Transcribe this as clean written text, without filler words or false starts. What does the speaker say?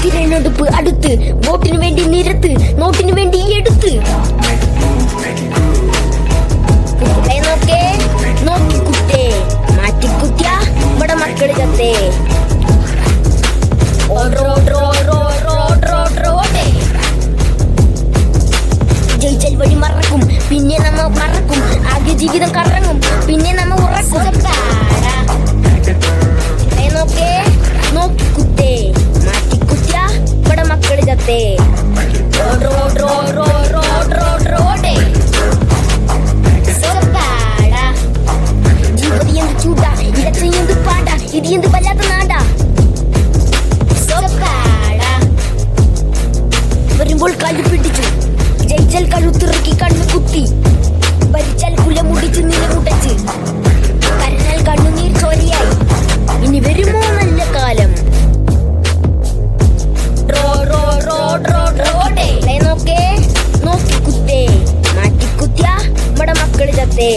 തിരഞ്ഞെടുപ്പ് അടുത്ത്, വോട്ടിനു വേണ്ടി നിരത്ത്, നോട്ടിനു വേണ്ടി എടുത്ത്. നോക്കേ നോക്കിക്കുത്തേ, മാറ്റിക്കുത്തിയ ഇവിടെ മക്കള് ചത്തേ. ജയിച്ചാൽ വഴി മറക്കും, പിന്നെ നമ്മ മറക്കും. ആകെ ജീവിതം കറങ്ങും, പിന്നെ നമ്മ ഉറക്കും. നോക്കേ നോക്കിക്കുത്തേ, മാറ്റിക്കുത്തിയ ഇവിടെ മക്കള് ചത്തേ. ജീവിതം ചൂട, ഇലക്ഷൻ പാട, ഇത് എന്ത് വല്ലാത്ത നാടാ. വരുമ്പോൾ കല്ലു പിടിച്ചു, ജയിച്ചാൽ കഴുത്തിറക്കി കണ്ണു കുത്തി, ഭരിച്ചാൽ കുല മുടിച്ച് നിലമുട്ടച്ച്, കരഞ്ഞാൽ കണ്ണുനീർ ചോരയായി. ഇനി വരുമോ നല്ല കാലം. നോക്കേ നോക്കി കുത്തേ, മാറ്റിക്കുത്തിയ നമ്മുടെ മക്കള് ചത്തേ.